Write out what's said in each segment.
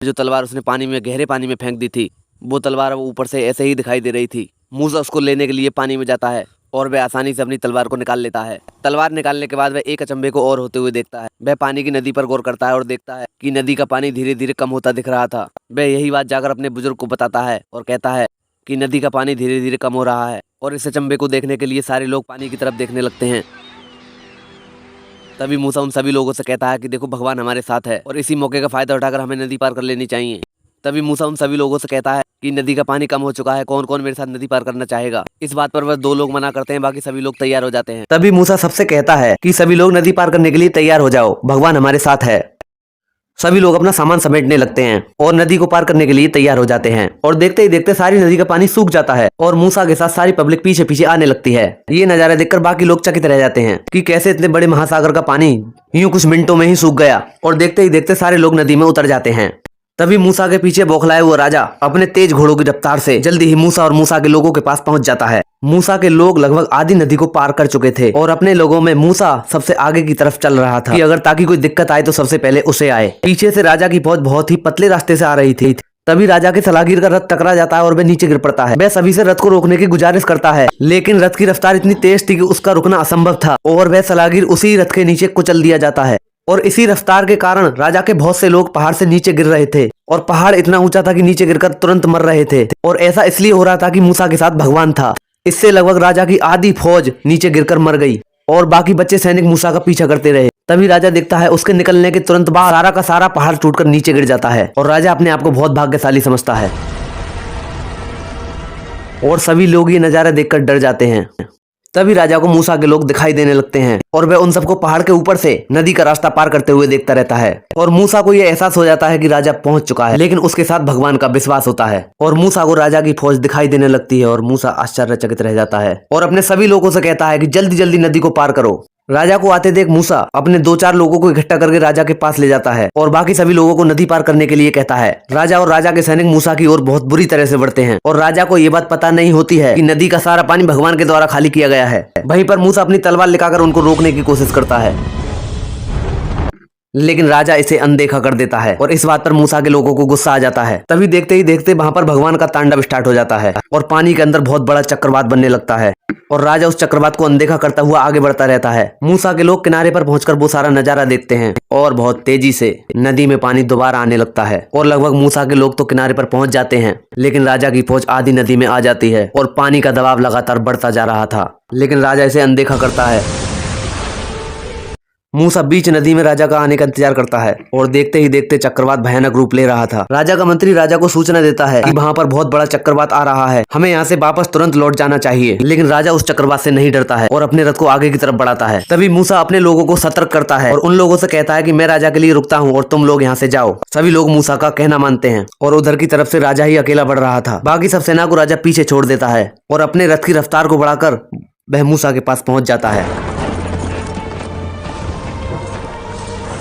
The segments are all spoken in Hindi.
जो तलवार उसने पानी में गहरे पानी में फेंक दी थी, वो तलवार ऊपर से ऐसे ही दिखाई दे रही थी। मूसा उसको लेने के लिए पानी में जाता है और वह आसानी से अपनी तलवार को निकाल लेता है। तलवार निकालने के बाद वह एक अचंभे को और होते हुए देखता है। वह पानी की नदी पर गौर करता है और देखता है कि नदी का पानी धीरे धीरे कम होता दिख रहा था। वह यही बात जाकर अपने बुजुर्ग को बताता है और कहता है कि नदी का पानी धीरे धीरे कम हो रहा है। और इस अचंभे को देखने के लिए सारे लोग पानी की तरफ देखने लगते हैं। तभी मूसा उन सभी लोगों से कहता है कि देखो, भगवान हमारे साथ है और इसी मौके का फायदा उठाकर हमें नदी पार कर लेनी चाहिए। तभी मूसा उन सभी लोगों से कहता है कि नदी का पानी कम हो चुका है, कौन कौन मेरे साथ नदी पार करना चाहेगा। इस बात पर वह 2 लोग मना करते हैं, बाकी सभी लोग तैयार हो जाते हैं। तभी मूसा सबसे कहता है कि सभी लोग नदी पार करने के लिए तैयार हो जाओ, भगवान हमारे साथ है। सभी लोग अपना सामान समेटने लगते हैं और नदी को पार करने के लिए तैयार हो जाते हैं। और देखते ही देखते सारी नदी का पानी सूख जाता है और मूसा के साथ सारी पब्लिक पीछे पीछे आने लगती है। ये नजारा देखकर बाकी लोग चकित रह जाते हैं कि कैसे इतने बड़े महासागर का पानी यूं कुछ मिनटों में ही सूख गया। और देखते ही देखते सारे लोग नदी में उतर जाते हैं। तभी मूसा के पीछे बौखलाए हुआ राजा अपने तेज घोड़ों की रफ्तार से जल्दी ही मूसा और मूसा के लोगों के पास पहुंच जाता है। मूसा के लोग लगभग आधी नदी को पार कर चुके थे और अपने लोगों में मूसा सबसे आगे की तरफ चल रहा था कि अगर ताकि कोई दिक्कत आए तो सबसे पहले उसे आए। पीछे से राजा की फौज बहुत ही पतले रास्ते से आ रही थी। तभी राजा के सलागिर का रथ टकरा जाता है और वह नीचे गिर पड़ता है। वह सभी से रथ को रोकने की गुजारिश करता है, लेकिन रथ की रफ्तार इतनी तेज थी कि उसका रुकना असंभव था और वह सलागिर उसी रथ के नीचे कुचल दिया जाता है। और इसी रफ्तार के कारण राजा के बहुत से लोग पहाड़ से नीचे गिर रहे थे और पहाड़ इतना ऊंचा था कि नीचे गिरकर तुरंत मर रहे थे। और ऐसा इसलिए हो रहा था कि मूसा के साथ भगवान था। इससे लगभग राजा की आधी फौज नीचे गिरकर मर गई और बाकी बच्चे सैनिक मूसा का पीछा करते रहे। तभी राजा देखता है उसके निकलने के तुरंत बाद सारा का सारा पहाड़ टूटकर नीचे गिर जाता है और राजा अपने आप को बहुत भाग्यशाली समझता है। और सभी लोग ये नजारा देखकर डर जाते हैं। तभी राजा को मूसा के लोग दिखाई देने लगते हैं और वह उन सबको पहाड़ के ऊपर से नदी का रास्ता पार करते हुए देखता रहता है। और मूसा को यह एहसास हो जाता है कि राजा पहुंच चुका है, लेकिन उसके साथ भगवान का विश्वास होता है। और मूसा को राजा की फौज दिखाई देने लगती है और मूसा आश्चर्यचकित रह जाता है और अपने सभी लोगों से कहता है कि जल्दी जल्दी नदी को पार करो। राजा को आते देख मूसा अपने 2-4 लोगों को इकट्ठा करके राजा के पास ले जाता है और बाकी सभी लोगों को नदी पार करने के लिए कहता है। राजा और राजा के सैनिक मूसा की ओर बहुत बुरी तरह से बढ़ते हैं और राजा को ये बात पता नहीं होती है कि नदी का सारा पानी भगवान के द्वारा खाली किया गया है। वहीं पर मूसा अपनी तलवार लेकर उनको रोकने की कोशिश करता है, लेकिन राजा इसे अनदेखा कर देता है और इस बात पर मूसा के लोगों को गुस्सा आ जाता है। तभी देखते ही देखते वहां पर भगवान का तांडव स्टार्ट हो जाता है और पानी के अंदर बहुत बड़ा चक्रवात बनने लगता है और राजा उस चक्रवात को अनदेखा करता हुआ आगे बढ़ता रहता है। मूसा के लोग किनारे पर पहुंचकर वो सारा नजारा देखते हैं और बहुत तेजी से नदी में पानी दोबारा आने लगता है और लगभग मूसा के लोग तो किनारे पर पहुंच जाते हैं, लेकिन राजा की फौज आधी नदी में आ जाती है और पानी का दबाव लगातार बढ़ता जा रहा था, लेकिन राजा इसे अनदेखा करता है। मूसा बीच नदी में राजा का आने का इंतजार करता है और देखते ही देखते चक्रवात भयानक रूप ले रहा था। राजा का मंत्री राजा को सूचना देता है कि वहां पर बहुत बड़ा चक्रवात आ रहा है, हमें यहाँ से वापस तुरंत लौट जाना चाहिए। लेकिन राजा उस चक्रवात से नहीं डरता है और अपने रथ को आगे की तरफ बढ़ाता है। तभी मूसा अपने लोगों को सतर्क करता है और उन लोगों से कहता है कि मैं राजा के लिए रुकता हूँ और तुम लोग यहाँ से जाओ। सभी लोग मूसा का कहना मानते हैं और उधर की तरफ से राजा ही अकेला बढ़ रहा था। बाकी सब सेना को राजा पीछे छोड़ देता है और अपने रथ की रफ्तार को बढ़ाकर वह मूसा के पास पहुंच जाता है।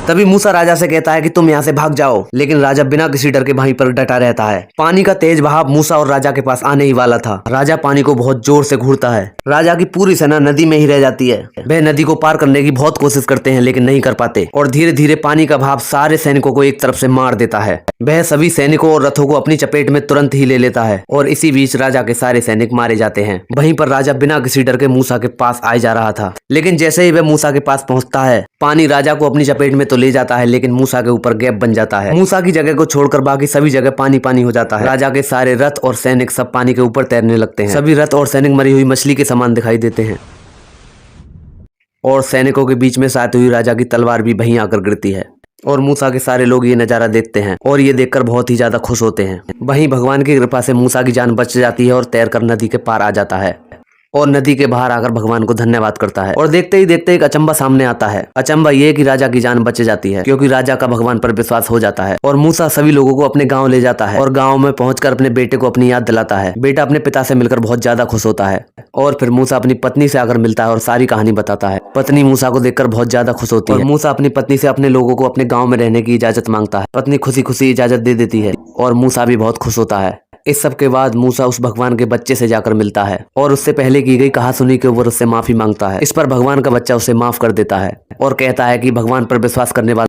तभी मूसा राजा से कहता है कि तुम यहाँ से भाग जाओ, लेकिन राजा बिना किसी डर के वहीं पर डटा रहता है। पानी का तेज बहाव मूसा और राजा के पास आने ही वाला था। राजा पानी को बहुत जोर से घूरता है। राजा की पूरी सेना नदी में ही रह जाती है। वह नदी को पार करने की बहुत कोशिश करते हैं, लेकिन नहीं कर पाते और धीरे धीरे पानी का भाव सारे सैनिकों को एक तरफ से मार देता है। वह सभी सैनिकों और रथों को अपनी चपेट में तुरंत ही ले लेता है और इसी बीच राजा के सारे सैनिक मारे जाते हैं। वहीं पर राजा बिना किसी डर के मूसा के पास आए जा रहा था, लेकिन जैसे ही वह मूसा के पास पहुंचता है, पानी राजा को अपनी चपेट में तो ले जाता है, लेकिन मूसा के ऊपर गैप बन जाता है। मूसा की जगह को छोड़कर बाकी सभी जगह पानी पानी हो जाता है। राजा के सारे रथ और सैनिक सब पानी के ऊपर तैरने लगते हैं। सभी रथ और सैनिक मरी हुई मछली के समान दिखाई देते हैं और सैनिकों के बीच में साथ हुई राजा की तलवार भी वहीं आकर गिरती है। और मूसा के सारे लोग ये नजारा देखते हैं और ये देखकर बहुत ही ज्यादा खुश होते हैं। वहीं भगवान की कृपा से मूसा की जान बच जाती है और तैरकर नदी के पार आ जाता है और नदी के बाहर आकर भगवान को धन्यवाद करता है। और देखते ही देखते एक अचंबा सामने आता है। अचंबा ये कि राजा की जान बच जाती है, क्योंकि राजा का भगवान पर विश्वास हो जाता है। और मूसा सभी लोगों को अपने गांव ले जाता है और गांव में पहुंचकर अपने बेटे को अपनी याद दिलाता है। बेटा अपने पिता से मिलकर बहुत ज्यादा खुश होता है और फिर मूसा अपनी पत्नी से आकर मिलता है और सारी कहानी बताता है। पत्नी मूसा को देखकर बहुत ज्यादा खुश होती है और मूसा अपनी पत्नी से अपने लोगों को अपने गाँव में रहने की इजाजत मांगता है। पत्नी खुशी खुशी इजाजत दे देती है और मूसा भी बहुत खुश होता है। इस सब के बाद मूसा उस भगवान के बच्चे से जाकर मिलता है और उससे पहले की गई कहासुनी के ऊपर उससे माफी मांगता है। इस पर भगवान का बच्चा उसे माफ कर देता है और कहता है कि भगवान पर विश्वास करने वाला